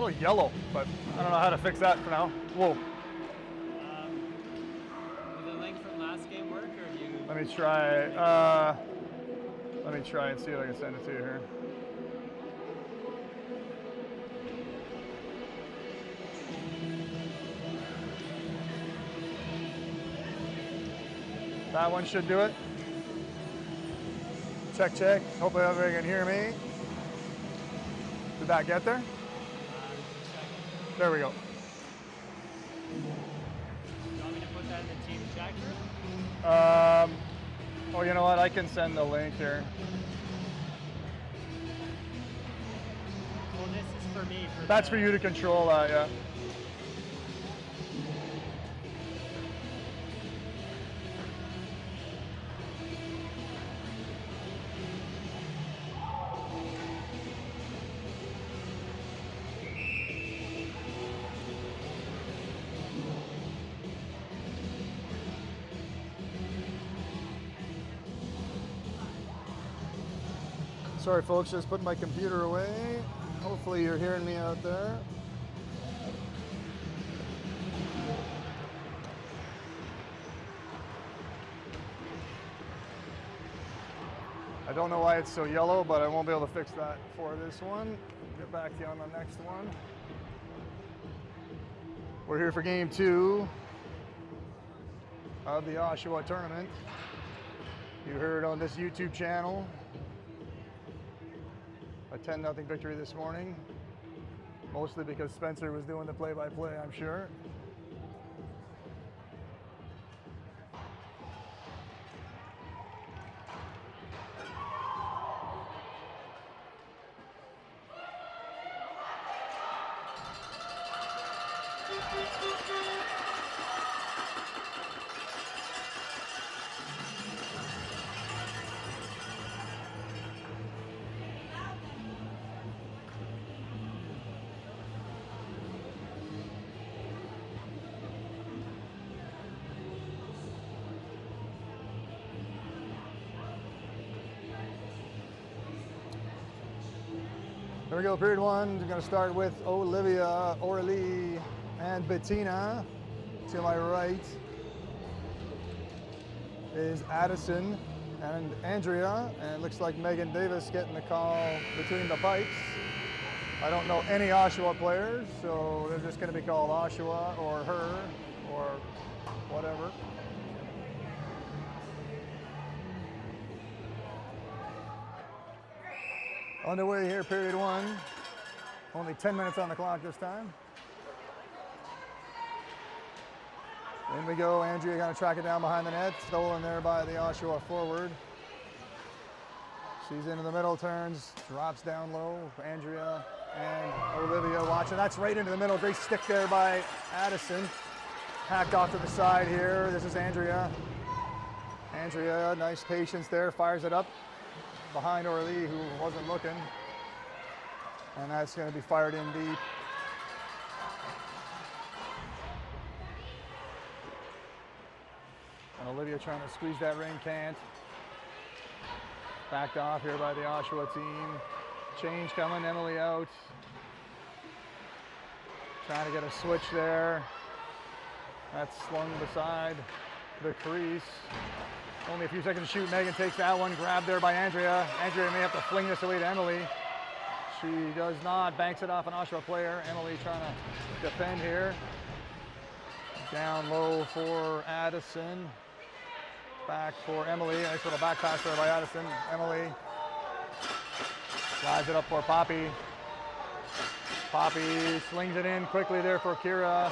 little yellow, but I don't know how to fix that for now. Whoa. Did the link from last game work, or do you? Let me try. Let me try and see if I can send it to you here. That one should do it. Check, check. Hopefully everybody can hear me. Did that get there? There we go. Do you want me to put that in the team chat group? Oh, you know what? I can send the link here. Well, this is for me. That's for you to control that, yeah. Sorry folks, just putting my computer away. Hopefully you're hearing me out there. I don't know why it's so yellow, but I won't be able to fix that for this one. Get back to you on the next one. We're here for game 2 of the Oshawa tournament. You heard on this YouTube channel. A 10-0 victory this morning, mostly because Spencer was doing the play-by-play, I'm sure. Here we go, period 1. We're going to start with Olivia, Orly, and Bettina. To my right is Addison and Andrea, and it looks like Megan Davis getting the call between the pipes. I don't know any Oshawa players, so they're just going to be called Oshawa or her or whatever. Underway here, period 1. Only 10 minutes on the clock this time. In we go, Andrea gonna track it down behind the net, stolen there by the Oshawa forward. She's into the middle, turns, drops down low. Andrea and Olivia watching. That's right into the middle, great stick there by Addison. Hacked off to the side here, this is Andrea. Andrea, nice patience there, fires it up behind Orly, who wasn't looking. And that's going to be fired in deep. And Olivia trying to squeeze that ring, can't. Backed off here by the Oshawa team. Change coming, Emily out. Trying to get a switch there. That's slung beside the crease. Only a few seconds to shoot. Megan takes that one, grabbed there by Andrea. Andrea may have to fling this away to Emily. She does not, banks it off an Oshawa player. Emily trying to defend here. Down low for Addison. Back for Emily. Nice little back pass there by Addison. Emily slides it up for Poppy. Poppy slings it in quickly there for Kira.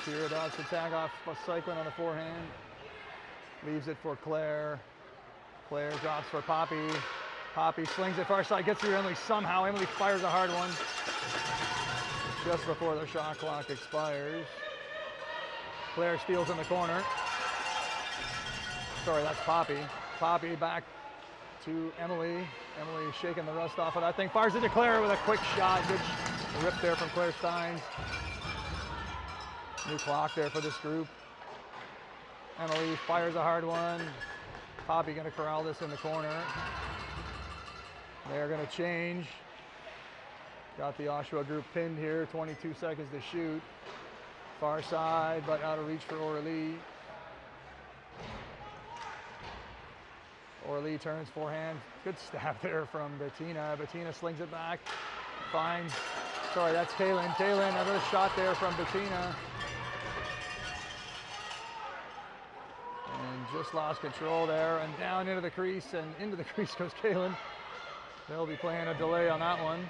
Kira dodges the tag off a cycling on the forehand. Leaves it for Claire. Claire drops for Poppy. Poppy slings it far side, gets through Emily somehow. Emily fires a hard one just before the shot clock expires. Claire steals in the corner. Sorry, that's Poppy. Poppy back to Emily. Emily shaking the rust off of that thing. Fires it to Claire with a quick shot. Good rip there from Claire Steins. New clock there for this group. Emily fires a hard one. Poppy gonna corral this in the corner. They're gonna change. Got the Oshawa group pinned here, 22 seconds to shoot. Far side, but out of reach for Orly. Orly turns forehand. Good stab there from Bettina. Bettina slings it back. Finds, sorry, that's Kaylin. Kaylin, another shot there from Bettina. And just lost control there, and down into the crease, and into the crease goes Kaylin. They'll be playing a delay on that one.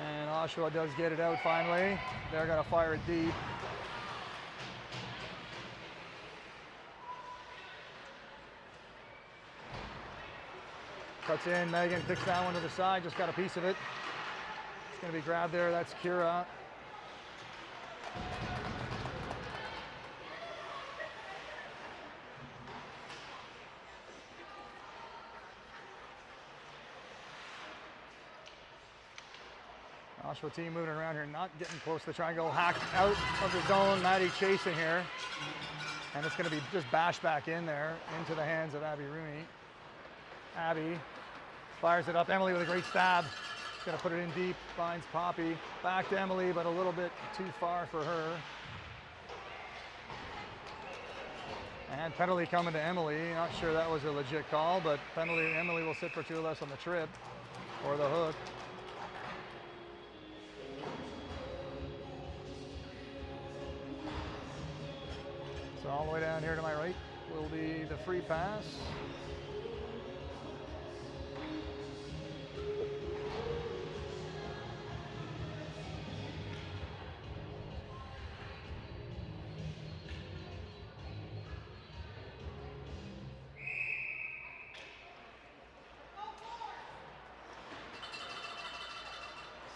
And Oshawa does get it out finally. They're gonna fire it deep. Cuts in, Megan kicks that one to the side, just got a piece of it. It's gonna be grabbed there, that's Kira. Oshawa team moving around here, not getting close to the triangle. Hacked out of the zone, Maddie chasing here. And it's gonna be just bashed back in there, into the hands of Abby Rooney. Abby fires it up, Emily with a great stab. She's gonna put it in deep, finds Poppy. Back to Emily, but a little bit too far for her. And penalty coming to Emily. Not sure that was a legit call, but penalty, Emily will sit for 2 less on the trip, or the hook. So all the way down here to my right will be the free pass.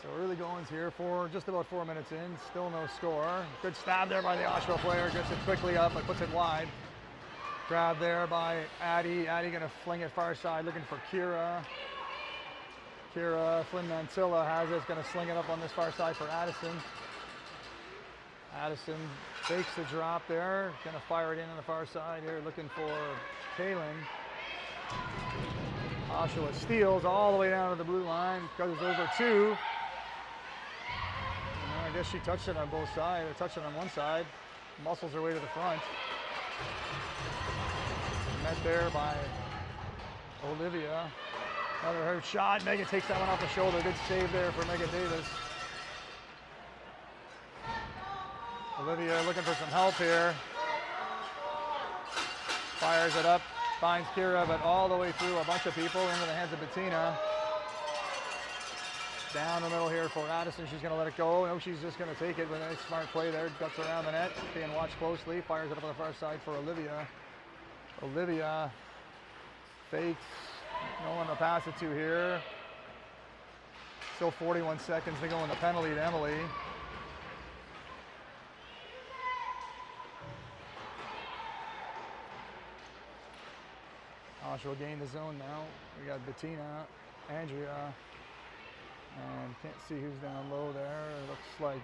So early goings here for just about 4 minutes in, still no score. Good stab there by the Oshawa player, gets it quickly up but puts it wide. Grab there by Addie. Addie gonna fling it far side, looking for Kira. Kira, Flynn Mansilla has it, gonna sling it up on this far side for Addison. Addison fakes the drop there, gonna fire it in on the far side here, looking for Kaylin. Oshawa steals all the way down to the blue line, goes over 2. I guess she touched it on both sides, or touched it on one side, muscles her way to the front. Met there by Olivia. Another hurt shot, Megan takes that one off the shoulder, good save there for Megan Davis. Olivia looking for some help here. Fires it up, finds Kira, but all the way through a bunch of people into the hands of Bettina. Down the middle here for Addison, she's gonna let it go. No, she's just gonna take it with a nice smart play there. Guts around the net, being watched closely. Fires it up on the far side for Olivia. Olivia fakes, no one to pass it to here. Still 41 seconds to go in the penalty to Emily. Oshawa gain the zone now. We got Bettina, Andrea, and can't see who's down low there. It looks like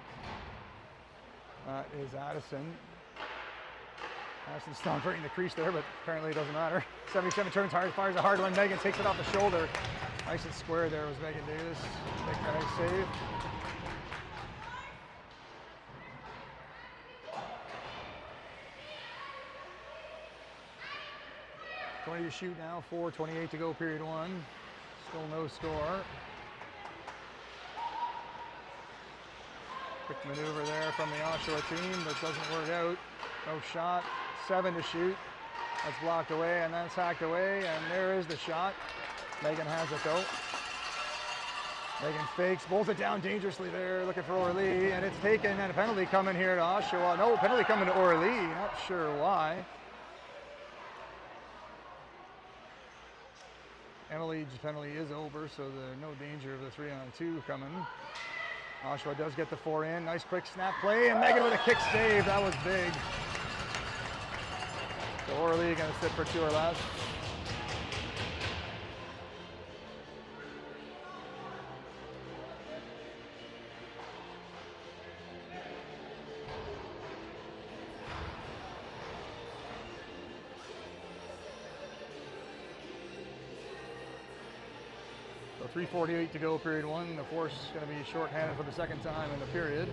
that is Addison. Addison's still breaking the crease there, but apparently it doesn't matter. 77 turns hard, fires a hard one. Megan takes it off the shoulder. Nice and square there was Megan Davis. Making a nice save. To shoot now, 4:28 to go, period 1. Still no score. Quick maneuver there from the Oshawa team, but doesn't work out. No shot, 7 to shoot. That's blocked away, and that's hacked away, and there is the shot. Megan has it though. Megan fakes, bowls it down dangerously there, looking for Orly, and it's taken, and a penalty coming here to Oshawa. No, penalty coming to Orly, not sure why. Emily's penalty is over, so there's no danger of the 3-on-2 coming. Oshawa does get the 4 in. Nice quick snap play, and Megan with a kick save. That was big. So Orly going to sit for 2 or less. 3:48 to go, period one. The Force is going to be shorthanded for the second time in the period.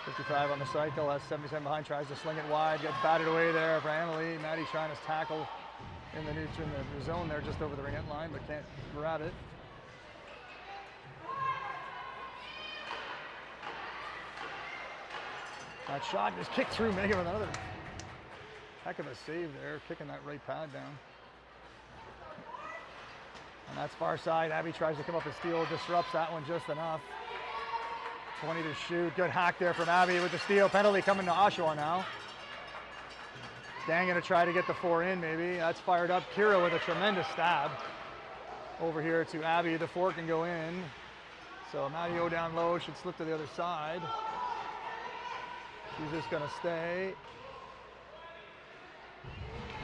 .55 on the cycle, has 77 behind, tries to sling it wide, gets batted away there for Emily. Maddie trying to tackle in the zone there, just over the ring end line, but can't grab it. That shot just kicked through Megan with another heck of a save there, kicking that right pad down. And that's far side. Abby tries to come up and steal, disrupts that one just enough. 20 to shoot. Good hack there from Abby with the steal. Penalty coming to Oshawa now. Gang gonna try to get the 4 in maybe. That's fired up. Kira with a tremendous stab over here to Abby. The 4 can go in. So Maddie O down low, should slip to the other side. She's just gonna stay.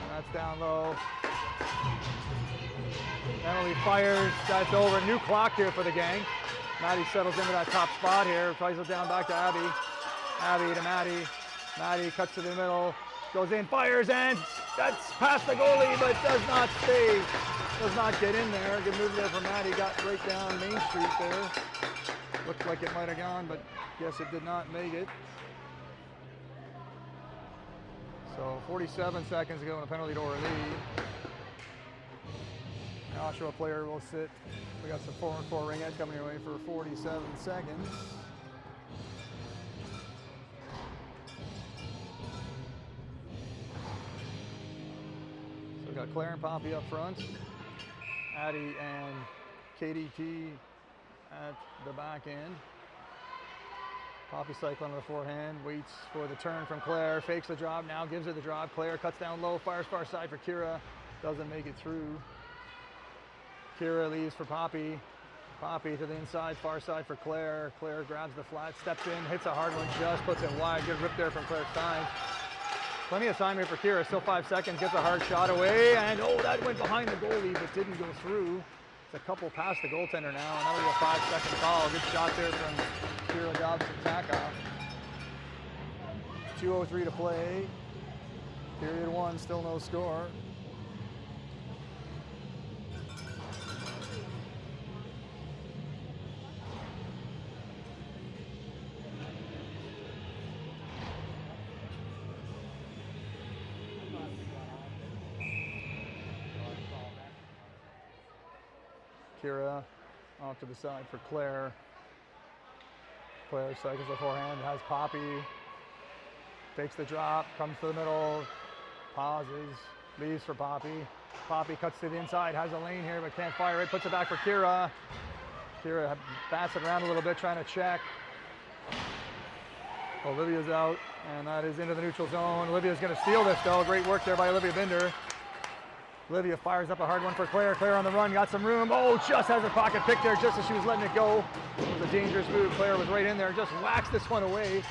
And that's down low. Emily fires, that's over. New clock here for the Gang. Maddie settles into that top spot here, tries it down back to Abby. Abby to Maddie. Maddie cuts to the middle, goes in, fires, and that's past the goalie, but does not stay. Does not get in there. Good move there from Maddie, got right down Main Street there. Looked like it might have gone, but guess it did not make it. So 47 seconds ago in a penalty to Orly. Oshawa player will sit. We got some 4-on-4 ringhead coming your way for 47 seconds. So we got Claire and Poppy up front. Addie and Katie T at the back end. Poppy cycling on the forehand, waits for the turn from Claire, fakes the drop, now gives her the drop. Claire cuts down low, fires far side for Kira, doesn't make it through. Kira leaves for Poppy. Poppy to the inside, far side for Claire. Claire grabs the flat, steps in, hits a hard one, just puts it wide. Good rip there from Claire's side. Plenty of time here for Kira, still 5 seconds, gets a hard shot away, and oh, that went behind the goalie, but didn't go through. It's a couple past the goaltender now, and that'll be a 5-second call. Good shot there from Kira Dobson Takoff. 2:03 to play. Period one, still no score. Kira off to the side for Claire. Claire cycles the forehand, has Poppy. Takes the drop, comes to the middle, pauses, leaves for Poppy. Poppy cuts to the inside, has a lane here but can't fire it, puts it back for Kira. Kira bats it around a little bit, trying to check. Olivia's out, and that is into the neutral zone. Olivia's going to steal this though. Great work there by Olivia Binder. Olivia fires up a hard one for Claire. Claire on the run, got some room. Oh, just has her pocket picked there just as she was letting it go. It was a dangerous move. Claire was right in there, just whacks this one away.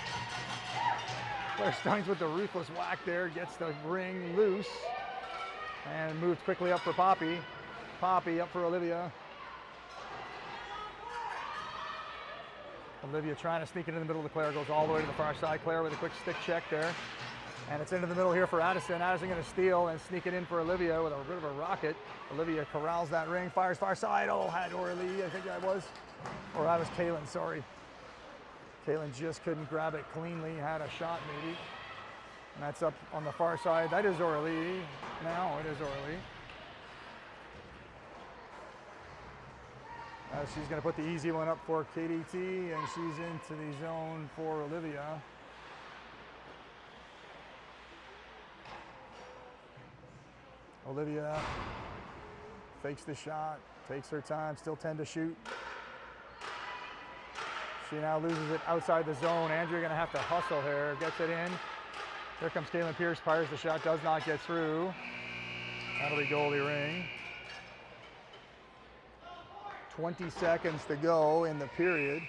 Claire Steins with the ruthless whack there, gets the ring loose and moved quickly up for Poppy. Poppy up for Olivia. Olivia trying to sneak it in the middle of Claire, goes all the way to the far side. Claire with a quick stick check there. And it's into the middle here for Addison. Addison going to steal and sneak it in for Olivia with a bit of a rocket. Olivia corrals that ring, fires far side. Oh, had Orly, I think that was. Or that was Kaylin, sorry. Kaylin just couldn't grab it cleanly, had a shot maybe. And that's up on the far side. That is Orly. Now it is Orly. She's going to put the easy one up for KDT, and she's into the zone for Olivia. Olivia fakes the shot, takes her time, still 10 to shoot. She now loses it outside the zone. Andrea gonna have to hustle here, gets it in. Here comes Caitlin Pierce, fires the shot, does not get through. That'll be goalie ring. 20 seconds to go in the period.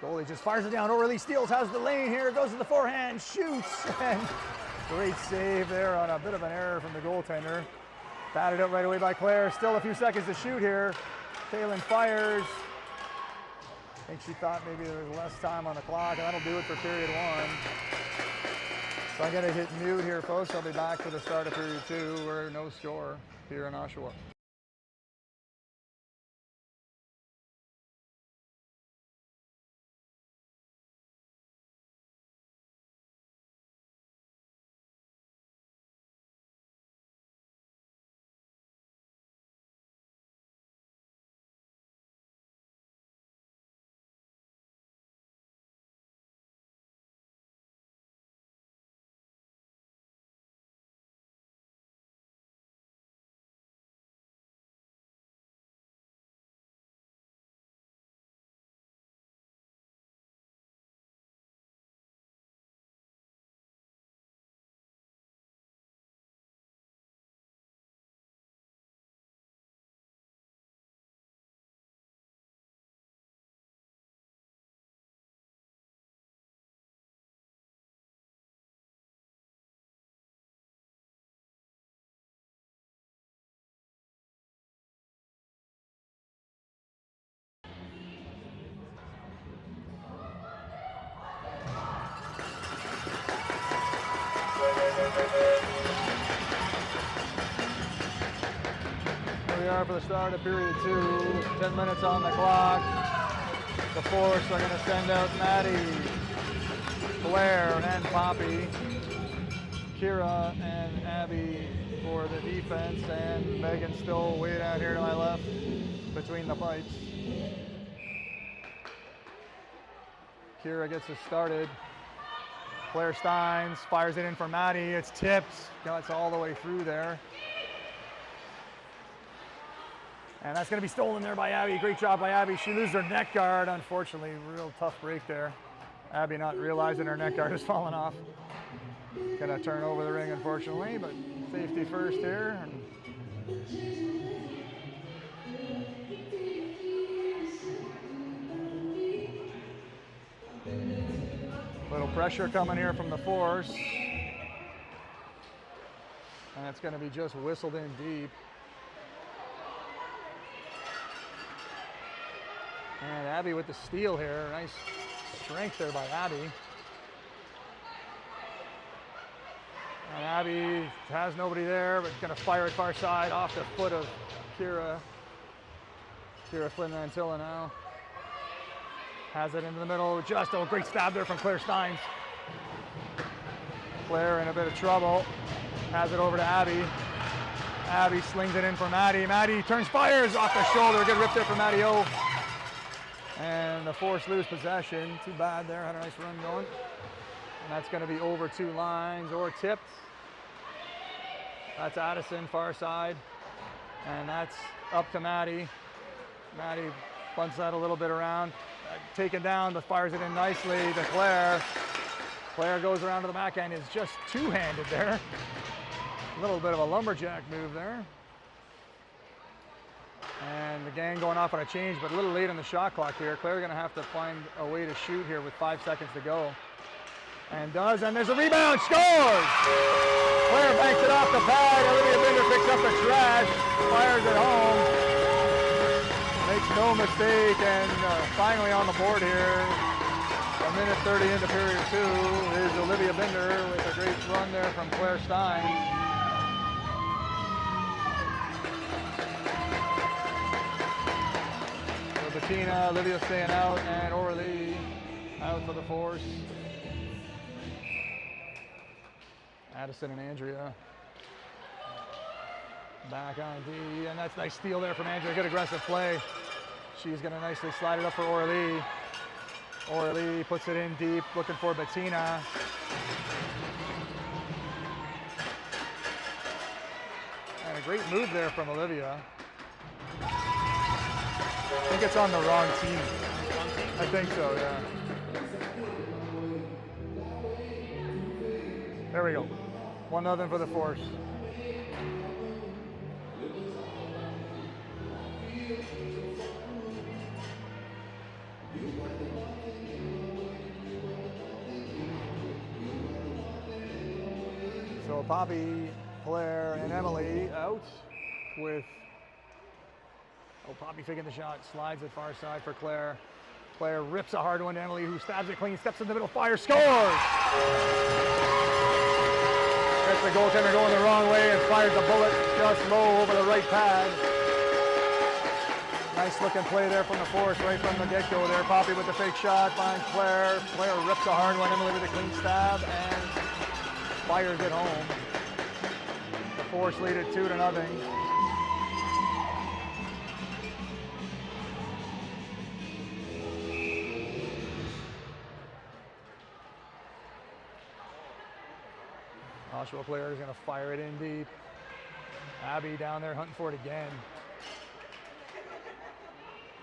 Goalie just fires it down, Orly steals, has the lane here, goes to the forehand, shoots, and great save there on a bit of an error from the goaltender. Batted up right away by Claire. Still a few seconds to shoot here. Kaylin fires. I think she thought maybe there was less time on the clock, and that'll do it for period one. So I'm going to hit mute here, folks. I'll be back for the start of period two. We're no score here in Oshawa. Here we are for the start of period two. 10 minutes on the clock. The Force are going to send out Maddie, Blair, and Poppy, Kira and Abby for the defense, and Megan still way down here to my left between the pipes. Kira gets us started. Claire Steins fires it in for Maddie. It's tipped. Guts all the way through there. And that's going to be stolen there by Abby. Great job by Abby. She loses her neck guard, unfortunately. Real tough break there. Abby not realizing her neck guard has fallen off. Gonna turn over the ring, unfortunately, but safety first here. Little pressure coming here from the Force. And it's going to be just whistled in deep. And Abby with the steal here. Nice strength there by Abby. And Abby has nobody there, but going to fire it far side off the foot of Kira. Kira Flynn-Mantilla now. Has it into the middle. Just a great stab there from Claire Steins. Claire in a bit of trouble. Has it over to Abby. Abby slings it in for Maddie. Maddie turns, fires off the shoulder. Good rip there for Maddie O. And the Force lose possession. Too bad there. Had a nice run going. And that's going to be over two lines or tipped. That's Addison, far side. And that's up to Maddie. Maddie bunts that a little bit around. Taken down, but fires it in nicely to Claire. Claire goes around to the backhand, is just two-handed there. A little bit of a lumberjack move there. And the gang going off on a change, but a little late on the shot clock here. Claire gonna have to find a way to shoot here with 5 seconds to go. And does, and there's a rebound, scores! Claire banks it off the pad, Olivia Binder picks up the trash, fires it home. Makes no mistake, and finally on the board here, a minute 30 into period two, is Olivia Binder with a great run there from Claire Stein. So Bettina, Olivia staying out, and Orly out for the Force. Addison and Andrea back on D, and that's a nice steal there from Andrea. Good aggressive play. She's going to nicely slide it up for Orly. Orly puts it in deep, looking for Bettina. And a great move there from Olivia. I think it's on the wrong team. I think so, yeah. There we go. 1-0 for the Force. So Poppy, Claire, and Emily out with, Poppy taking the shot, slides it far side for Claire. Player rips a hard one to Emily, who stabs it clean, steps in the middle, fires, scores! Gets the goaltender going the wrong way and fires the bullet just low over the right pad. Nice looking play there from the force right from the get-go there. Poppy with the fake shot, finds Claire. Claire rips a hard one, Emily with a clean stab and fires it home. The force lead it 2-0. Oshawa player is going to fire it in deep. Abby down there hunting for it again.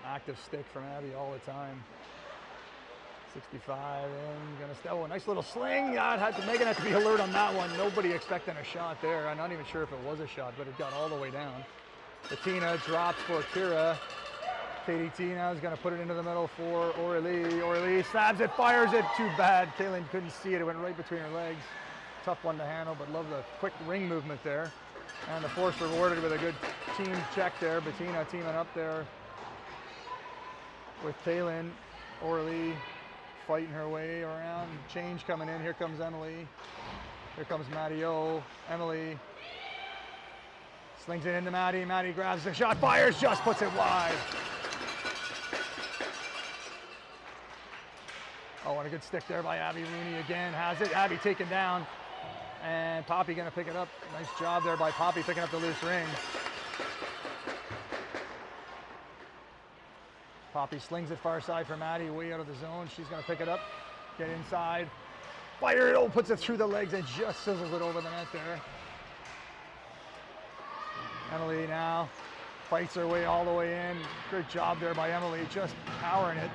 Active stick from Abby all the time. 65 in, gonna step. Oh, nice little sling. God, Megan had to be alert on that one. Nobody expecting a shot there. I'm not even sure if it was a shot, but it got all the way down. Bettina drops for Kira. Katie Tina is gonna put it into the middle for Aurelie. Aurelie stabs it, fires it. Too bad. Kaylin couldn't see it. It went right between her legs. Tough one to handle, but love the quick ring movement there. And the force rewarded with a good team check there. Bettina teaming up there with Kaylin. Aurelie fighting her way around. Change coming in. Here comes Emily. Here comes Maddie O. Emily slings it into Maddie. Maddie grabs the shot, fires, just puts it wide. Oh, and a good stick there by Abby Rooney again. Has it. Abby taken down. And Poppy gonna pick it up. Nice job there by Poppy picking up the loose ring. Poppy slings it far side for Maddie, way out of the zone. She's gonna pick it up, get inside, fire it, oh, puts it through the legs and just sizzles it over the net there. Emily now fights her way all the way in. Great job there by Emily, just powering it.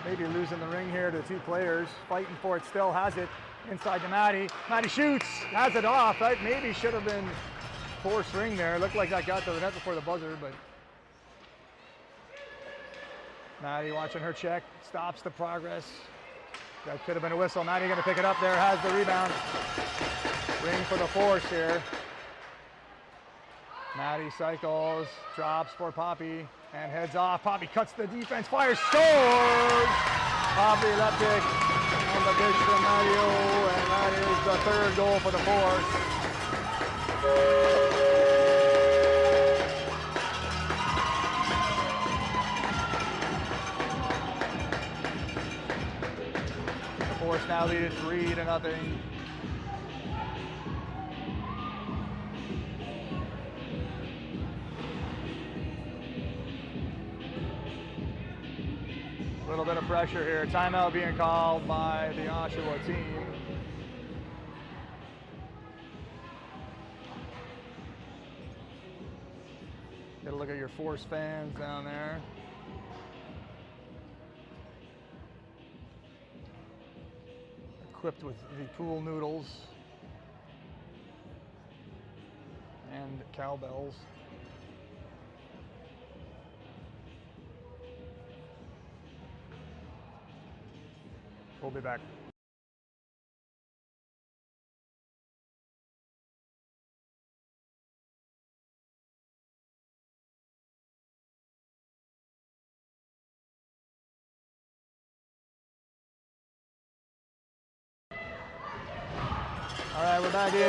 Maybe losing the ring here to two players. Fighting for it still, has it inside to Maddie. Maddie shoots, has it off. That maybe should have been forced ring there. Looked like that got to the net before the buzzer, but Maddie watching her check, stops the progress. That could have been a whistle. Maddie gonna pick it up there, has the rebound. Ring for the force here. Maddie cycles, drops for Poppy, and heads off. Poppy cuts the defense, fires, scores! Poppy left kick on the dish from Maddie O, and that is the third goal for the force. Force now lead it 3-0. A little bit of pressure here. Timeout being called by the Oshawa team. Get a look at your Force fans down there. Equipped with the pool noodles and cowbells. We'll be back. All right, we're back in.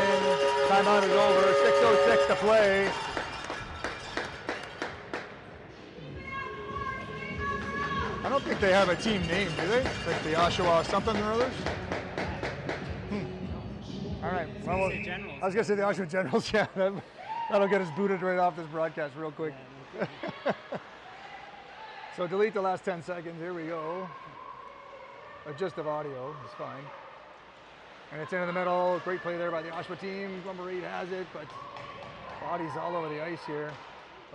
Timeout is over. 6:06 to play. I don't think they have a team name, do they? Like the Oshawa something or others? All right. Well, I was going to say the Oshawa Generals. Yeah, that'll get us booted right off this broadcast real quick. So delete the last 10 seconds. Here we go. Just of audio is fine. And it's into the middle. Great play there by the Oshawa team. Number 8 has it, but bodies all over the ice here.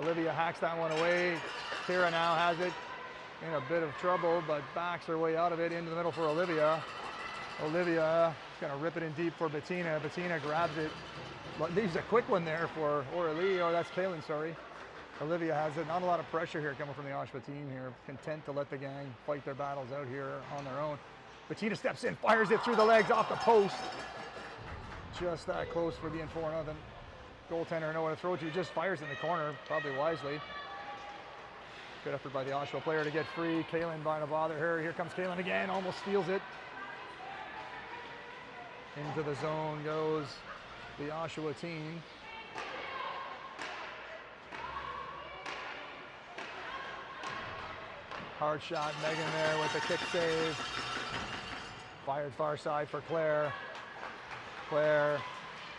Olivia hacks that one away. Kira now has it. In a bit of trouble, but backs her way out of it into the middle for Olivia. Olivia is going to rip it in deep for Bettina. Bettina grabs it. Leaves a quick one there for Aurelie. Oh, that's Kaylin, sorry. Olivia has it. Not a lot of pressure here coming from the Oshawa team here. Content to let the gang fight their battles out here on their own. Bettina steps in, fires it through the legs off the post. Just that close for being 4-0. Goaltender know what to throw to. Just fires in the corner, probably wisely. Good effort by the Oshawa player to get free. Kaylin trying to bother her. Here comes Kaylin again, almost steals it. Into the zone goes the Oshawa team. Hard shot, Megan there with the kick save. Fired far side for Claire. Claire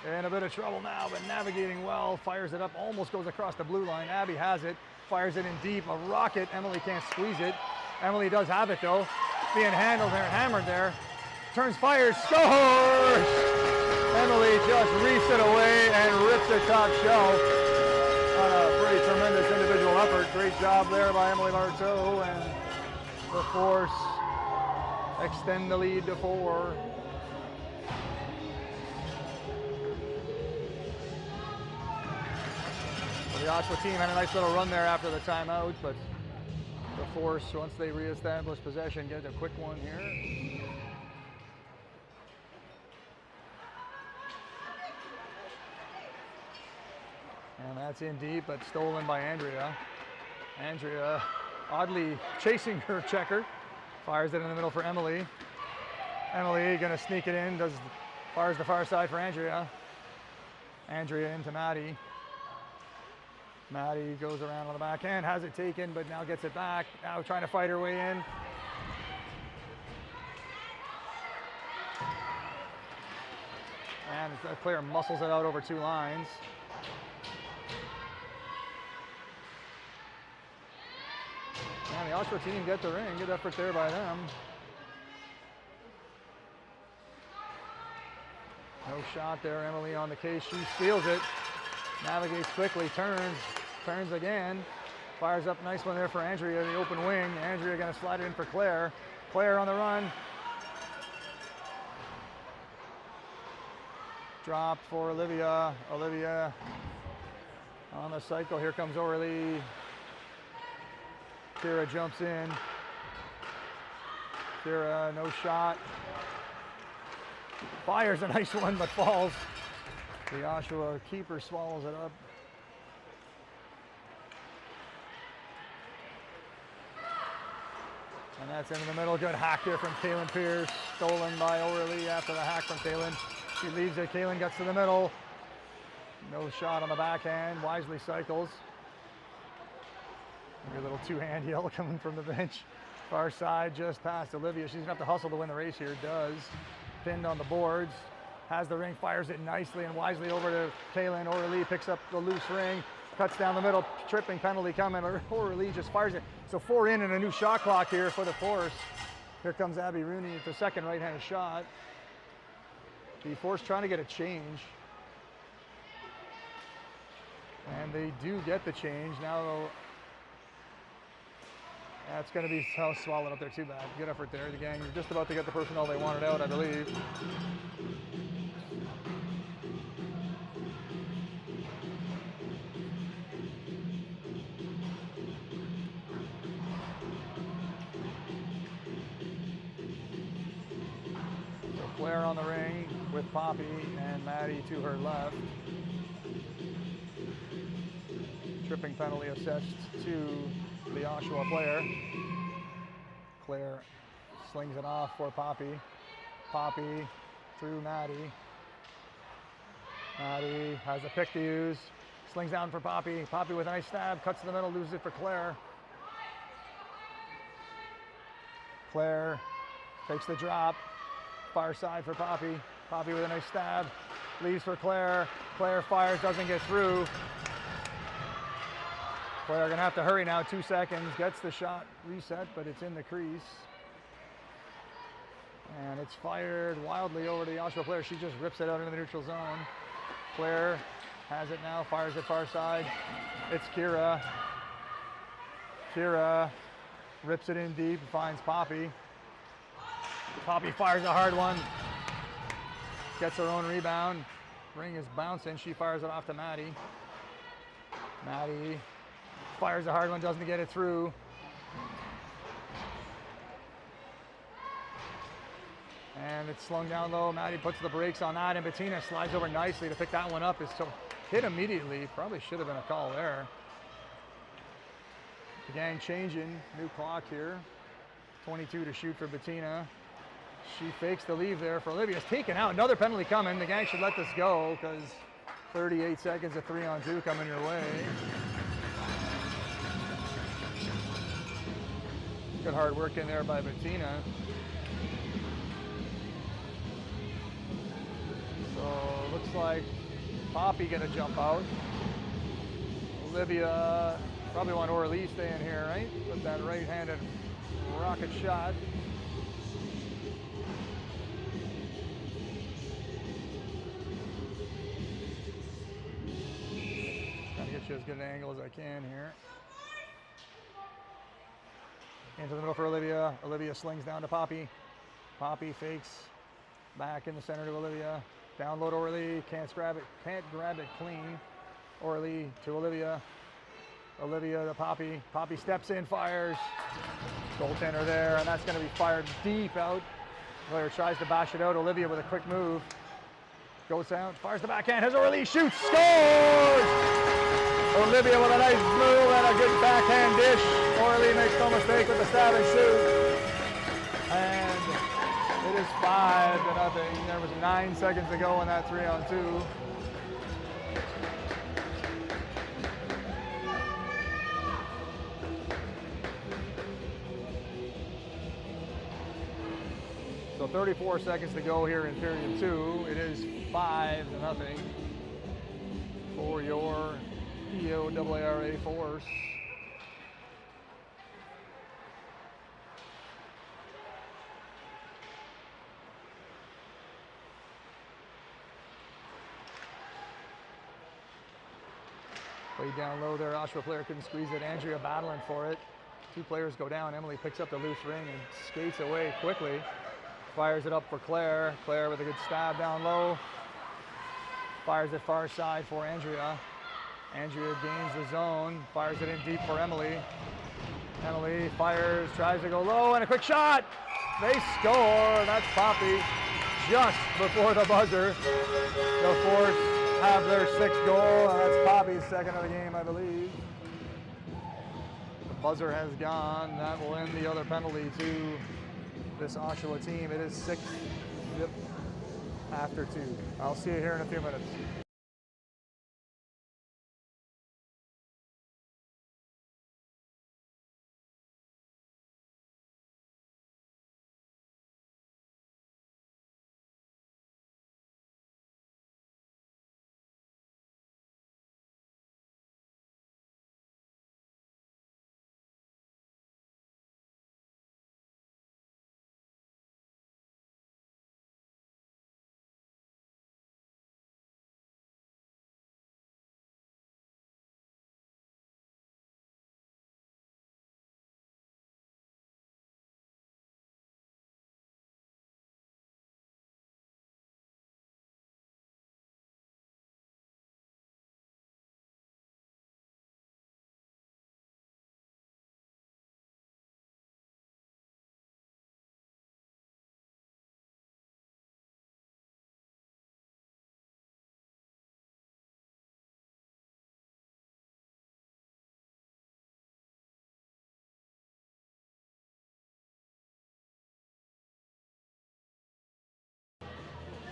in a bit of trouble now, but navigating well. Fires it up, almost goes across the blue line. Abby has it, fires it in deep. A rocket, Emily can't squeeze it. Emily does have it though. Being handled there, hammered there. Turns, fires, scores! Emily just reefs it away and rips it top shelf. On a pretty tremendous individual effort. Great job there by Emily Marteau, and the Force extend the lead to 4. The Oshawa team had a nice little run there after the timeout, but the Force, once they reestablish possession, get a quick one here. And that's in deep, but stolen by Andrea. Andrea oddly chasing her checker. Fires it in the middle for Emily. Emily gonna sneak it in, fires the far side for Andrea. Andrea into Maddie. Maddie goes around on the backhand, has it taken, but now gets it back. Now trying to fight her way in. And the player muscles it out over 2 lines. And the Oshawa team get the ring. Good effort there by them. No shot there. Emily on the case. She steals it. Navigates quickly. Turns again. Fires up. Nice one there for Andrea, the open wing. Andrea going to slide it in for Claire. Claire on the run. Dropped for Olivia. Olivia on the cycle. Here comes Orly. Kira jumps in. Kira, no shot. Fires a nice one, but falls. The Oshawa keeper swallows it up. And that's into the middle. Good hack there from Kaylin Pierce. Stolen by Orly after the hack from Kaylin. She leaves it. Kaylin gets to the middle. No shot on the backhand. Wisely cycles. A little 2-hand yell coming from the bench. Far side just past Olivia. She's gonna have to hustle to win the race here. Does. Pinned on the boards. Has the ring, fires it nicely and wisely over to Kaylin. Orly picks up the loose ring. Cuts down the middle. Tripping penalty coming. Orly just fires it. So 4 in and a new shot clock here for the Force. Here comes Abby Rooney with the second right-handed shot. The Force trying to get a change. And they do get the change. Now that's going to be swallowed up there too bad. Good effort there. The gang are just about to get the personnel they wanted out, I believe. So Claire on the ring with Poppy and Maddie to her left. Tripping penalty assessed to the Oshawa player. Claire slings it off for Poppy. Poppy through Maddie. Maddie has a pick to use. Slings down for Poppy. Poppy with a nice stab. Cuts to the middle, loses it for Claire. Claire takes the drop. Far side for Poppy. Poppy with a nice stab. Leaves for Claire. Claire fires, doesn't get through. Claire gonna have to hurry now, 2 seconds. Gets the shot reset, but it's in the crease. And it's fired wildly over to the Oshawa player. She just rips it out into the neutral zone. Claire has it now, fires it far side. It's Kira. Kira rips it in deep, finds Poppy. Poppy fires a hard one. Gets her own rebound. Ring is bouncing. She fires it off to Maddie. Maddie fires a hard one, doesn't get it through. And it's slung down low. Maddie puts the brakes on that, and Bettina slides over nicely to pick that one up. It's so hit immediately. Probably should have been a call there. The gang changing, new clock here. 22 to shoot for Bettina. She fakes the leave there for Olivia's taken out. Another penalty coming. The gang should let this go because 38 seconds of 3-on-2 coming your way. Good hard work in there by Bettina. So looks like Poppy gonna jump out. Olivia probably want Orly staying here, right? With that right-handed rocket shot. Trying to get you as good an angle as I can here. Into the middle for Olivia. Olivia slings down to Poppy. Poppy fakes back in the center to Olivia. Download Orly, can't grab it clean. Orly to Olivia. Olivia to Poppy. Poppy steps in, fires. Goaltender there, and that's going to be fired deep out. Player tries to bash it out. Olivia with a quick move. Goes out, fires the backhand, has Orly, shoots, scores! Olivia with a nice move and a good backhand dish. Orly makes no mistake with the stab and shoot. And it is 5-0. There was 9 seconds to go in that 3-on-2. So 34 seconds to go here in period 2. It is 5-0 for your EOAARA Force. Way down low there, Oshawa player couldn't squeeze it. Andrea battling for it. 2 players go down. Emily picks up the loose ring and skates away quickly. Fires it up for Claire. Claire with a good stab down low. Fires it far side for Andrea. Andrea gains the zone. Fires it in deep for Emily. Emily fires, tries to go low, and a quick shot. They score. That's Poppy just before the buzzer. The Force have their 6th goal, and that's Poppy's 2nd of the game, I believe. The buzzer has gone. That will end the other penalty to this Oshawa team. It is 6 after 2. I'll see you here in a few minutes.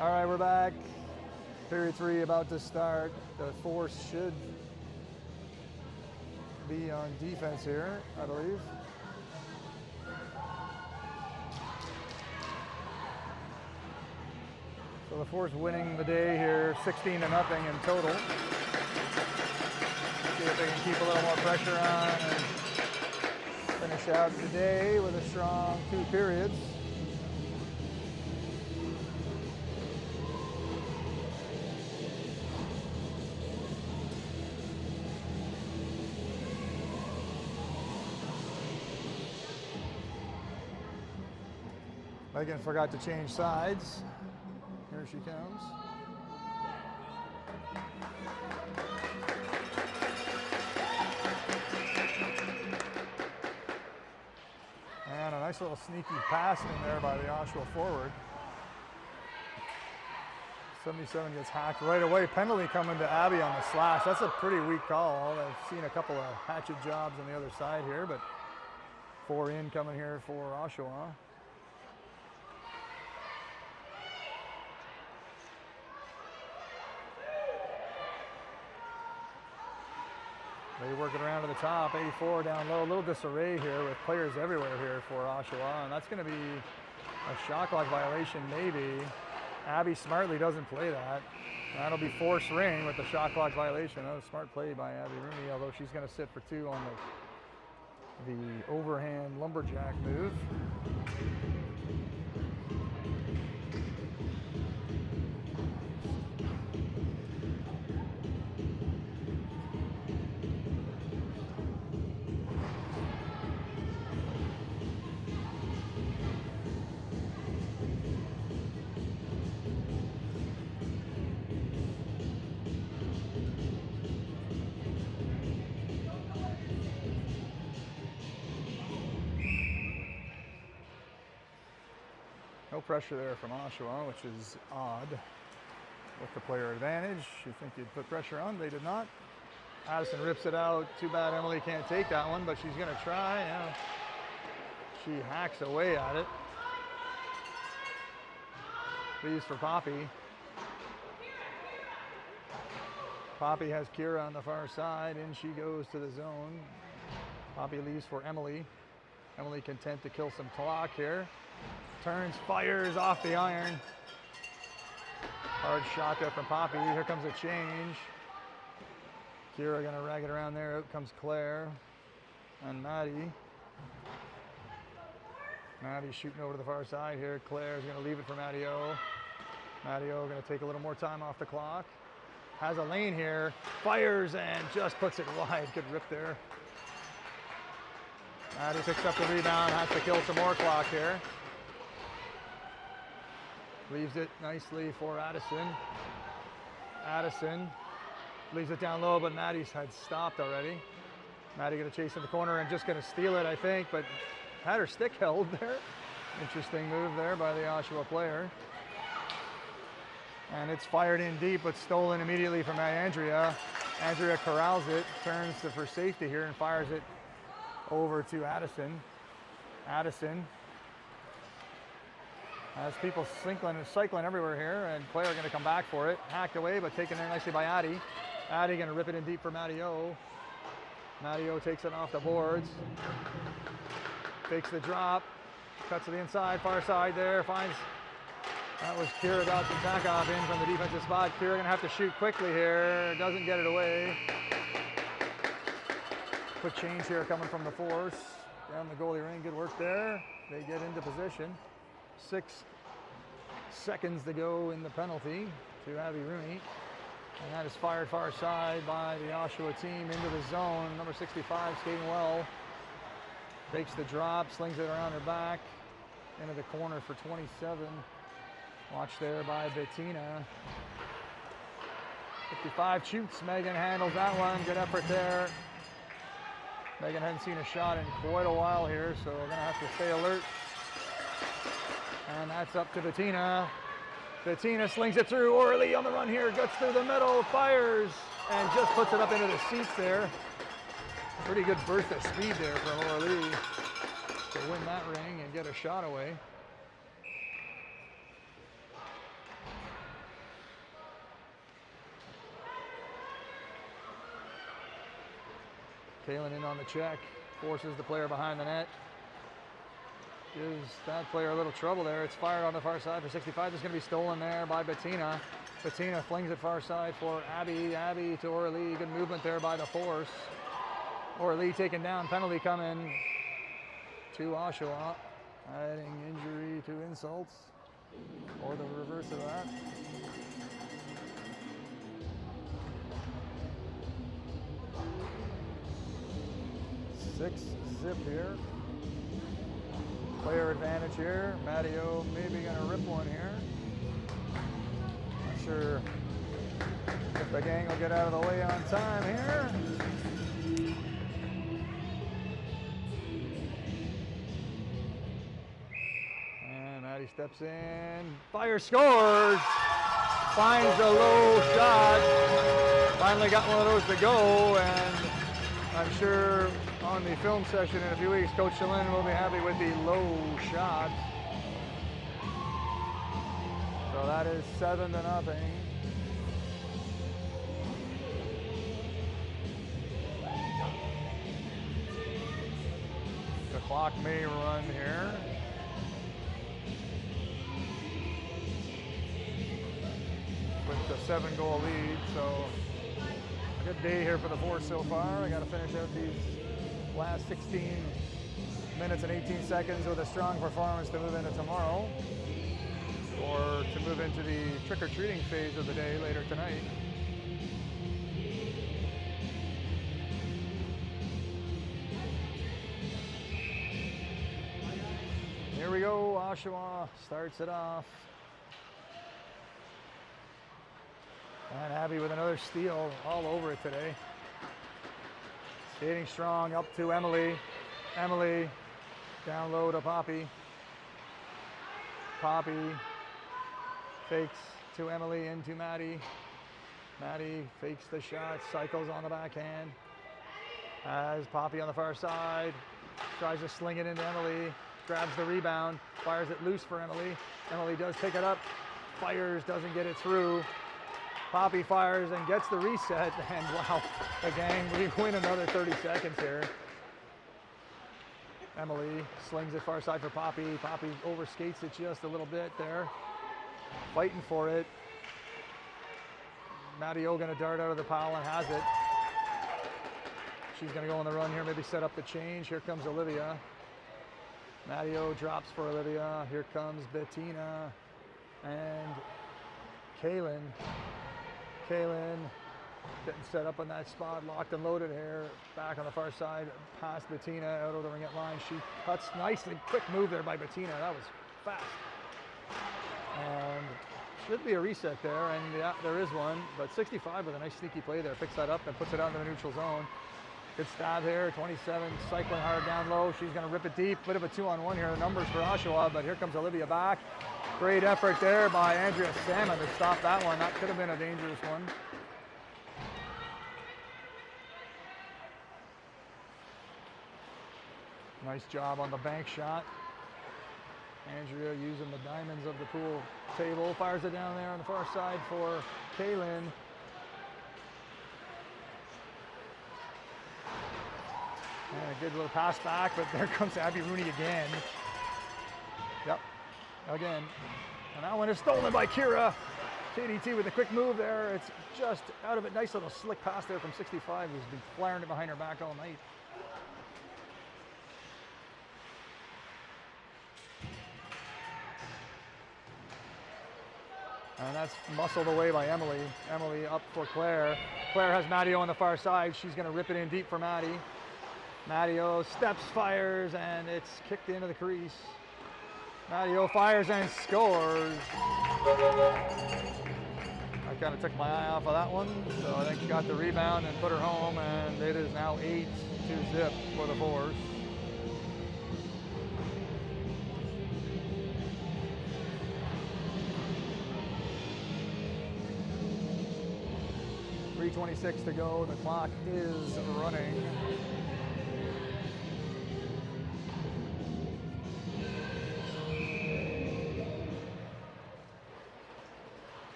All right, we're back. Period 3 about to start. The Force should be on defense here, I believe. So the Force winning the day here, 16-0 in total. See if they can keep a little more pressure on and finish out the day with a strong 2 periods. Megan forgot to change sides. Here she comes. And a nice little sneaky pass in there by the Oshawa forward. 77 gets hacked right away. Penalty coming to Abby on the slash. That's a pretty weak call. I've seen a couple of hatchet jobs on the other side here, but 4 in coming here for Oshawa. They work it around to the top, 84 down low. A little disarray here with players everywhere here for Oshawa, and that's going to be a shot clock violation maybe. Abby smartly doesn't play that. That'll be force ring with the shot clock violation. That was a smart play by Abby Rooney, although she's going to sit for 2 on the overhand lumberjack move. No pressure there from Oshawa, which is odd with the player advantage. You think you'd put pressure on, they did not. Addison rips it out. Too bad Emily can't take that one, but she's going to try. Yeah. She hacks away at it. Leaves for Poppy. Poppy has Kira on the far side, and she goes to the zone. Poppy leaves for Emily. Emily content to kill some clock here. Turns, fires off the iron. Hard shot there from Poppy. Here comes a change. Kira gonna rag it around there. Out comes Claire and Maddie. Maddie's shooting over to the far side here. Claire's gonna leave it for Maddie-O. Maddie-O gonna take a little more time off the clock. Has a lane here. Fires and just puts it wide. Good rip there. Maddie picks up the rebound. Has to kill some more clock here. Leaves it nicely for Addison. Addison leaves it down low, but Maddie's had stopped already. Maddie gonna chase in the corner and just gonna steal it, I think, but had her stick held there. Interesting move there by the Oshawa player. And it's fired in deep, but stolen immediately from Andrea. Andrea corrals it, turns for safety here and fires it over to Addison. Addison has people cycling everywhere here, and player going to come back for it. Hacked away, but taken there nicely by Addie. Addie going to rip it in deep for Maddie-O. Maddie-O takes it off the boards. Takes the drop. Cuts to the inside, far side there. Finds, that was Kira Dodson-Takoff in from the defensive spot. Kira going to have to shoot quickly here. Doesn't get it away. Quick change here coming from the force. Down the goalie ring, good work there. They get into position. 6 seconds to go in the penalty to Abby Rooney. And that is fired far side by the Oshawa team into the zone. Number 65 skating well. Takes the drop, slings it around her back. Into the corner for 27. Watch there by Bettina. 55 shoots. Megan handles that one. Good effort there. Megan hadn't seen a shot in quite a while here, so we're going to have to stay alert. And that's up to Bettina. Bettina slings it through. Orly on the run here, guts through the middle, fires, and just puts it up into the seats there. Pretty good burst of speed there from Orly to win that ring and get a shot away. Kalen in on the check, forces the player behind the net. Gives that player a little trouble there. It's fired on the far side for 65. It's going to be stolen there by Bettina. Bettina flings it far side for Abby. Abby to Orly. Good movement there by the force. Orly taken down. Penalty coming to Oshawa. Adding injury to insults. Or the reverse of that. Six zip here. Player advantage here. Maddie-O maybe going to rip one here. Not sure if the gang will get out of the way on time here. And Maddie steps in. Fire, scores! finds the low shot. Finally got one of those to go, and I'm sure on the film session in a few weeks, Coach Shalin will be happy with the low shot. So that is 7-0. The clock may run here. With the 7-goal lead, so a good day here for the Force so far. I got to finish out these last 16 minutes and 18 seconds with a strong performance to move into tomorrow, or to move into the trick-or-treating phase of the day later tonight. Here we go, Oshawa starts it off. And Abby with another steal all over it today. Skating strong up to Emily. Emily down low to Poppy. Poppy fakes to Emily into Maddie. Maddie fakes the shot, cycles on the backhand. Has Poppy on the far side. Tries to sling it into Emily. Grabs the rebound. Fires it loose for Emily. Emily does pick it up. Fires, doesn't get it through. Poppy fires and gets the reset, and wow, the gang, we win another 30 seconds here. Emily slings it far side for Poppy. Poppy overskates it just a little bit there. Fighting for it. Maddie O gonna dart out of the pile and has it. She's gonna go on the run here, maybe set up the change. Here comes Olivia. Maddie O drops for Olivia. Here comes Bettina and Kaylin. Kaylin getting set up on that spot, locked and loaded here. Back on the far side, past Bettina, out of the ring at line. She cuts nicely, quick move there by Bettina. That was fast. And should be a reset there, and yeah, there is one. But 65 with a nice sneaky play there. Picks that up and puts it out into the neutral zone. Good stab here, 27, cycling hard down low. She's gonna rip it deep. Bit of a 2-on-1 here, the numbers for Oshawa, but here comes Olivia back. Great effort there by Andrea Salmon to stop that one. That could have been a dangerous one. Nice job on the bank shot. Andrea using the diamonds of the pool table. Fires it down there on the far side for Kaylin. And a good little pass back, but there comes Abby Rooney again. Yep. Again, and that one is stolen by Kira. KDT with a quick move there. It's just out of it. Nice little slick pass there from 65, who's been flaring it behind her back all night. And that's muscled away by Emily. Emily up for Claire. Claire has Maddie-O on the far side. She's going to rip it in deep for Maddie. Maddie-O steps, fires, and it's kicked into the crease. Maddie-O fires and scores. I kind of took my eye off of that one, so I think she got the rebound and put her home, and it is now 8-0 for the Force. .326 to go. The clock is running.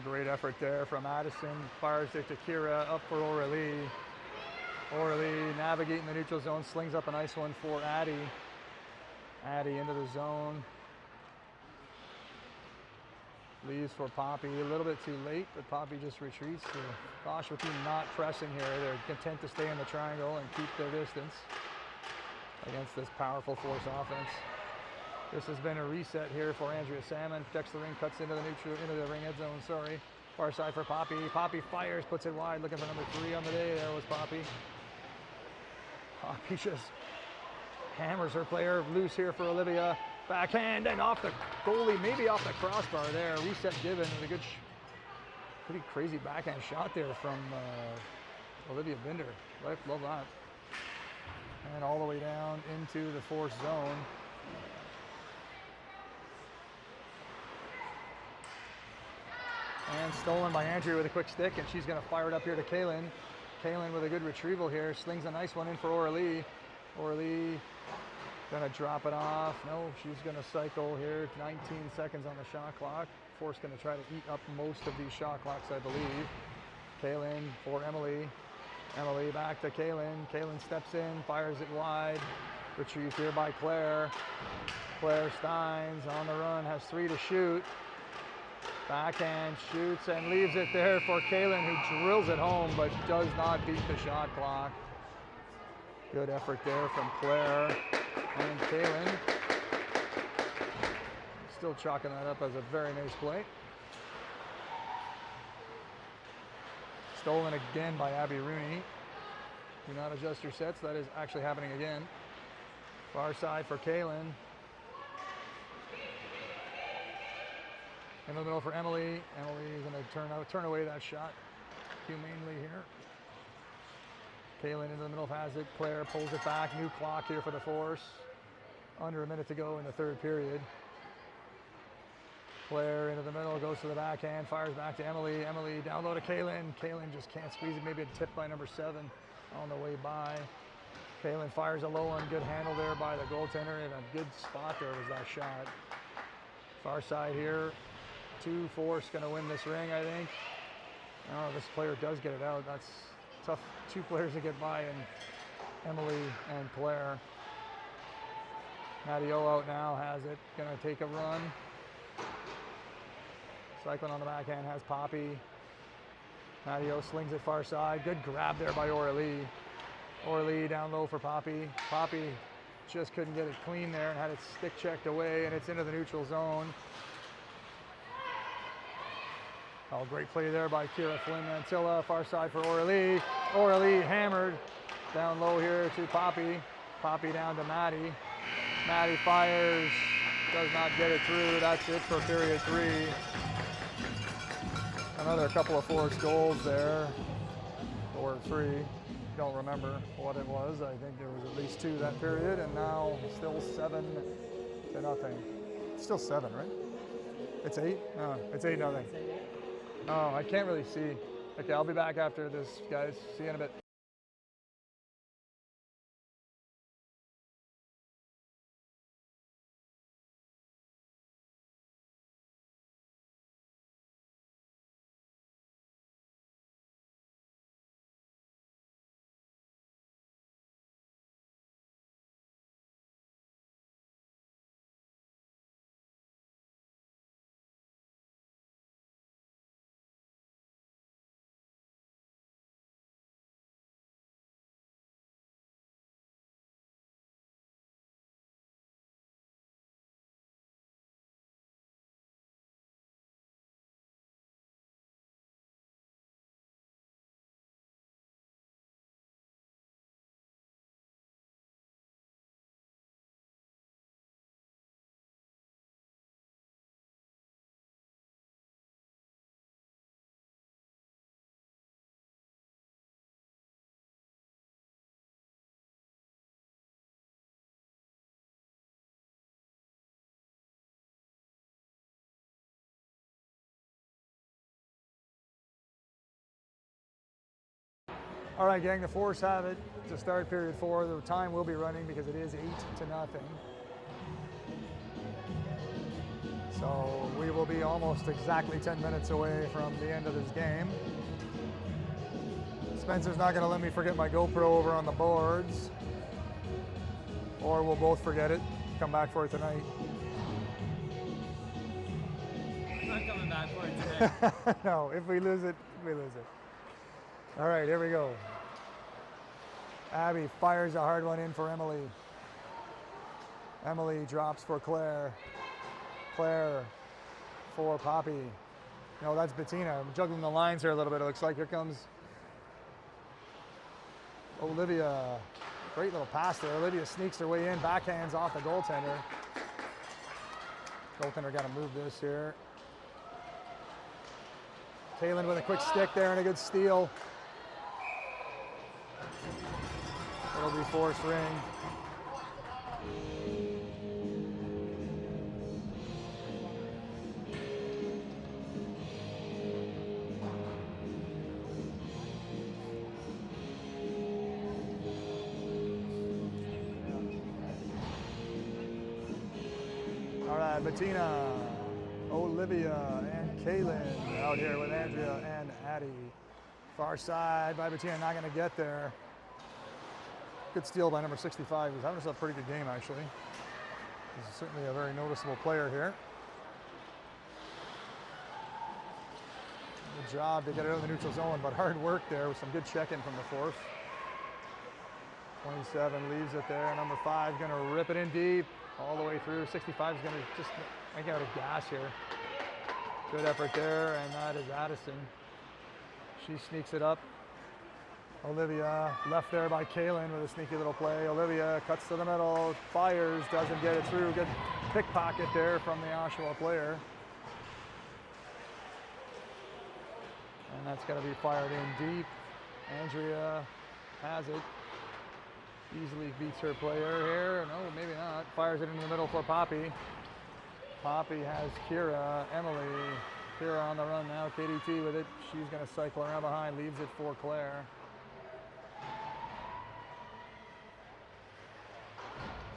Great effort there from Addison. Fires it to Kira, up for Aurelie. Aurelie navigating the neutral zone, slings up a nice one for Addie. Addie into the zone. Leaves for Poppy, a little bit too late, but Poppy just retreats. So Oshawa team not pressing here. They're content to stay in the triangle and keep their distance against this powerful Force offense. This has been a reset here for Andrea Salmon. Checks the ring, cuts into the ring end zone, sorry. Far side for Poppy. Poppy fires, puts it wide, looking for number 3 on the day. There was Poppy. Poppy just hammers her player loose here for Olivia. Backhand and off the goalie, maybe off the crossbar there. Reset given with a good, pretty crazy backhand shot there from Olivia Binder. Love that. And all the way down into the Force zone. And stolen by Andrea with a quick stick, and she's going to fire it up here to Kaylin. Kaylin with a good retrieval here, slings a nice one in for Orly. Orly going to drop it off. No, she's going to cycle here. 19 seconds on the shot clock. Force going to try to eat up most of these shot clocks, I believe. Kaylin for Emily. Emily back to Kaylin. Kaylin steps in, fires it wide. Retrieved here by Claire. Claire Steins on the run, has 3 to shoot. Backhand shoots and leaves it there for Kaylin, who drills it home but does not beat the shot clock. Good effort there from Claire and Kaylin. Still chalking that up as a very nice play. Stolen again by Abby Rooney. Do not adjust your sets. That is actually happening again. Far side for Kaylin. In the middle for Emily. Emily is going to turn away that shot humanely here. Kaylin into the middle has it. Claire pulls it back. New clock here for the Force. Under a minute to go in the third period. Claire into the middle, goes to the backhand, fires back to Emily. Emily down low to Kaylin. Kaylin just can't squeeze it. Maybe a tip by number 7 on the way by. Kaylin fires a low one. Good handle there by the goaltender, and a good spot there was that shot. Far side here. 2 Force going to win this ring, I think. Oh, this player does get it out. That's tough. 2 players to get by, and Emily and Claire. Maddie O out now, has it. Going to take a run. Cycling on the backhand has Poppy. Maddie slings it far side. Good grab there by Orly. Orly down low for Poppy. Poppy just couldn't get it clean there and had it stick checked away, and it's into the neutral zone. Oh, great play there by Kira Flynn Mantilla. Far side for Orly. Orly hammered down low here to Poppy. Poppy down to Maddie. Maddie fires. Does not get it through. That's it for period 3. Another couple of forced goals there, or 3. Don't remember what it was. I think there was at least 2 that period, and now still 7-0. It's still 7, right? It's 8? No, it's 8-0. Oh, I can't really see. Okay, I'll be back after this, guys. See you in a bit. All right, gang, the Force have it to start period 4. The time will be running because it is 8-0. So we will be almost exactly 10 minutes away from the end of this game. Spencer's not going to let me forget my GoPro over on the boards, or we'll both forget it. Come back for it tonight. I'm not coming back for it today. No, if we lose it, we lose it. All right, here we go. Abby fires a hard one in for Emily. Emily drops for Claire. Claire for Poppy. No, that's Bettina. I'm juggling the lines here a little bit, it looks like. Here comes Olivia. Great little pass there. Olivia sneaks her way in, backhands off the goaltender. Goaltender got to move this here. Kaylin with a quick stick there and a good steal. It'll be Force ring. side, Bettina, Olivia, and Kaylin out here with Andrea and Addie. Far side by Bettina, not going to get there. Good steal by number 65. He's having himself a pretty good game, actually. He's certainly a very noticeable player here. Good job to get it out of the neutral zone, but hard work there with some good check-in from the force. 27 leaves it there. Number 5 going to rip it in deep all the way through. 65 is going to just make out of gas here. Good effort there, and that is Addison. She sneaks it up. Olivia left there by Kaylin with a sneaky little play. Olivia cuts to the middle, fires, doesn't get it through. Good pickpocket there from the Oshawa player. And that's going to be fired in deep. Andrea has it. Easily beats her player here. No, maybe not. Fires it into the middle for Poppy. Poppy has Kira, Emily. Kira on the run now. KDT with it. She's going to cycle around behind. Leaves it for Claire.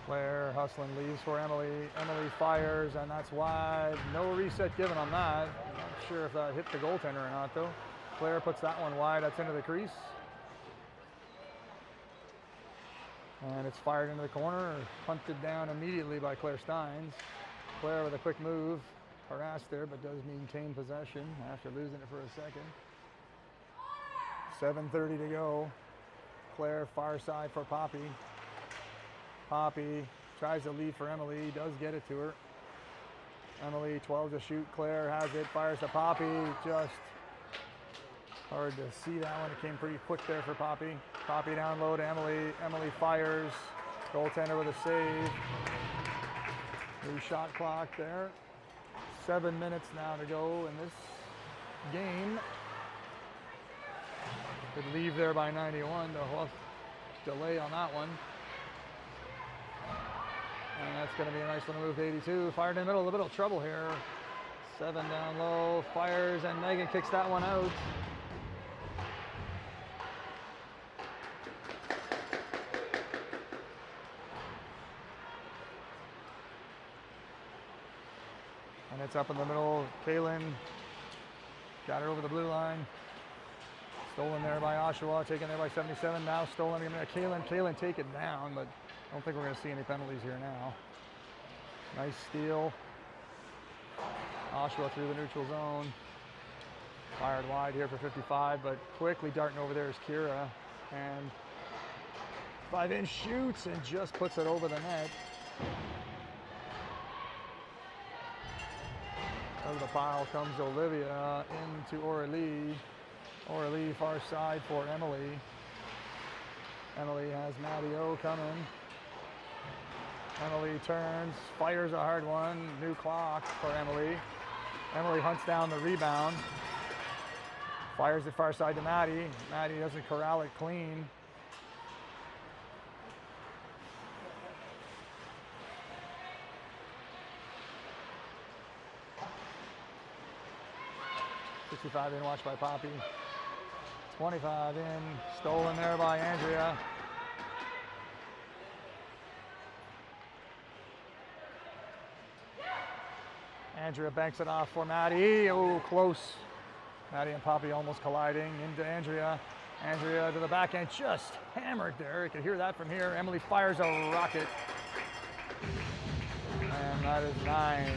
Claire hustling, leaves for Emily. Emily fires, and that's wide. No reset given on that. I'm not sure if that hit the goaltender or not, though. Claire puts that one wide. That's into the crease. And it's fired into the corner, punted down immediately by Claire Steins. Claire with a quick move, harassed there, but does maintain possession after losing it for a second. 7:30 to go. Claire far side for Poppy. Poppy tries to lead for Emily, does get it to her. Emily, 12 to shoot. Claire has it, fires to Poppy. Just hard to see that one. It came pretty quick there for Poppy. Poppy down low to Emily. Emily fires. Goaltender with a save. New shot clock there. 7 minutes now to go in this game. Good leave there by 91. The delay on that one. And that's going to be a nice little move to 82. Fired in the middle, a little trouble here. 7 down low, fires, and Megan kicks that one out. And it's up in the middle. Kaylin got it over the blue line. Stolen there by Oshawa, taken there by 77. Now stolen again by Kaylin. Kaylin take it down, but I don't think we're going to see any penalties here now. Nice steal. Oshawa through the neutral zone. Fired wide here for 55, but quickly darting over there is Kira. And 5-inch shoots and just puts it over the net. Over the pile comes Olivia into Aurelie. Aurelie far side for Emily. Emily has Maddie O coming. Emily turns, fires a hard one. New clock for Emily. Emily hunts down the rebound. Fires it far side to Maddie. Maddie doesn't corral it clean. $65 in, watched by Poppy. 25 in, stolen there by Andrea. Andrea banks it off for Maddie. Oh, close. Maddie and Poppy almost colliding into Andrea. Andrea to the backhand, just hammered there. You can hear that from here. Emily fires a rocket. And that is 9-0.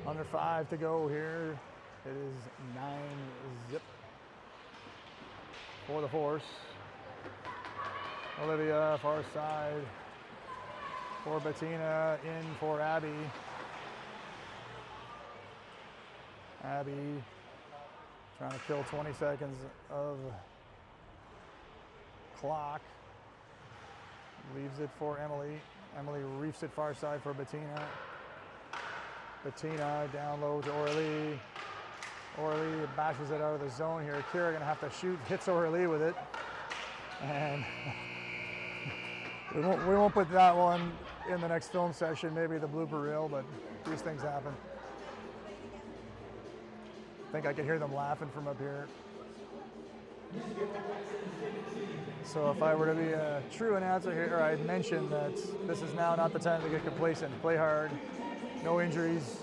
Under 5 to go here. It is 9-0 for the force. Olivia far side for Bettina, in for Abby. Abby trying to kill 20 seconds of clock. Leaves it for Emily. Emily reefs it far side for Bettina. Bettina down low to Aurelie. O'Reilly bashes it out of the zone here. Kira gonna have to shoot, hits O'Reilly with it. And we won't put that one in the next film session, maybe the blooper reel, but these things happen. I think I can hear them laughing from up here. So if I were to be a true announcer here, I'd mention that this is now not the time to get complacent. Play hard, no injuries,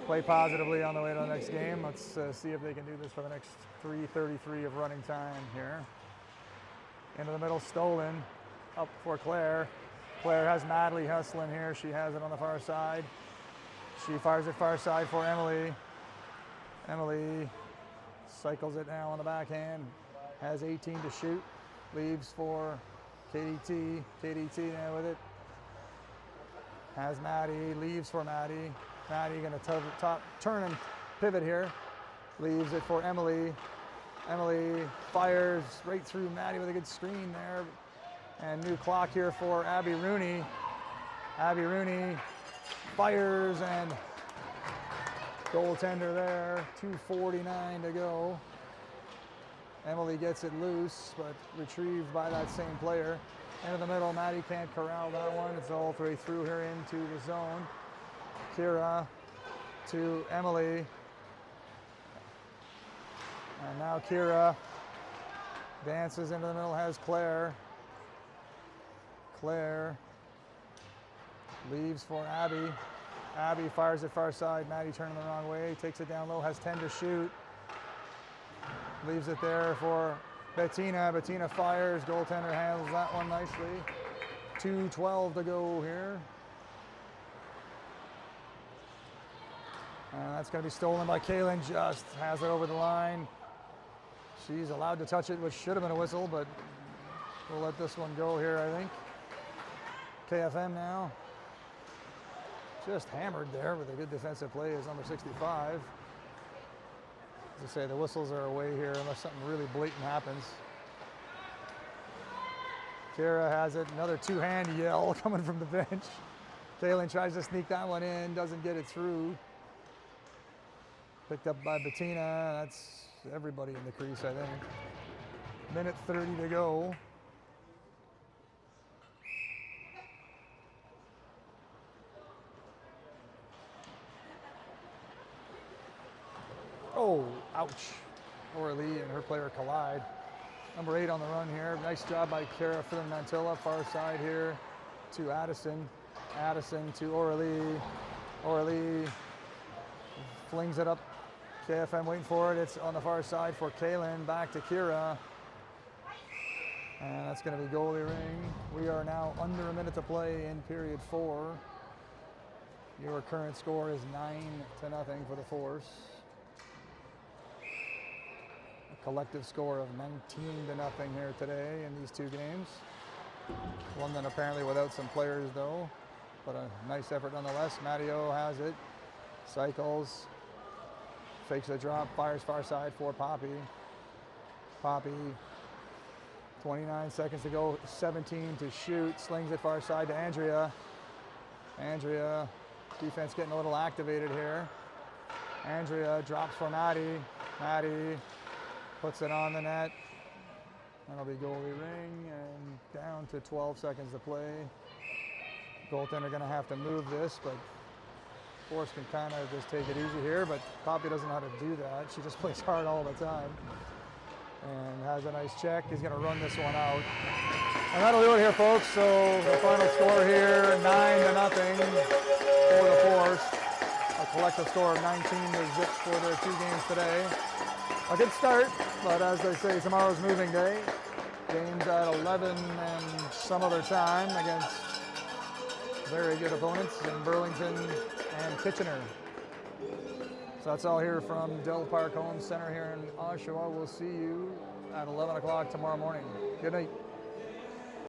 play positively on the way to the next game. Let's see if they can do this for the next 3:33 of running time here. Into the middle, stolen, up for Claire. Claire has Madley hustling here. She has it on the far side. She fires it far side for Emily. Emily cycles it now on the backhand. Has 18 to shoot. Leaves for KDT. KDT now with it. Has Maddie. Leaves for Maddie. Maddie going to turn and pivot here. Leaves it for Emily. Emily fires right through Maddie with a good screen there. And new clock here for Abby Rooney. Abby Rooney fires and goaltender there. 2:49 to go. Emily gets it loose, but retrieved by that same player. Into the middle, Maddie can't corral that one. It's all the way through here into the zone. Kira to Emily. And now Kira dances into the middle, has Claire. Claire leaves for Abby. Abby fires it far side. Maddie turning the wrong way, takes it down low, has 10 to shoot. Leaves it there for Bettina. Bettina fires. Goaltender handles that one nicely. 2:12 to go here. And that's going to be stolen by Kaylin. Just has it over the line. She's allowed to touch it, which should have been a whistle, but we'll let this one go here, I think. KFM now. Just hammered there with a good defensive play is number 65. As I say, the whistles are away here unless something really blatant happens. Kara has it, another two-hand yell coming from the bench. Kaylin tries to sneak that one in, doesn't get it through. Picked up by Bettina. That's everybody in the crease, I think. Minute 30 to go. Oh, ouch. O'Reilly and her player collide. Number 8 on the run here. Nice job by Kara Mantilla, far side here to Addison. Addison to O'Reilly. O'Reilly flings it up. KFM waiting for it. It's on the far side for Kaylin. Back to Kira. And that's going to be goalie ring. We are now under a minute to play in period 4. Your current score is 9-0 for the Force. A collective score of 19-0 here today in these two games. London apparently without some players though, but a nice effort nonetheless. Matteo has it, cycles, fakes a drop, fires far side for Poppy. Poppy, 29 seconds to go, 17 to shoot, slings it far side to Andrea. Andrea, defense getting a little activated here. Andrea drops for Maddie. Maddie puts it on the net. That'll be goalie ring and down to 12 seconds to play. Goaltender gonna have to move this, but Force can kind of just take it easy here, but Poppy doesn't know how to do that. She just plays hard all the time. And has a nice check. He's gonna run this one out. And that'll do it here, folks. So the final score here, 9-0 for the Force. A collective score of 19-0 for their 2 games today. A good start, but as they say, tomorrow's moving day. Games at 11 and some other time against very good opponents in Burlington and Kitchener. So that's all here from Dell Park Home Center here in Oshawa. We'll see you at 11 o'clock tomorrow morning. Good night.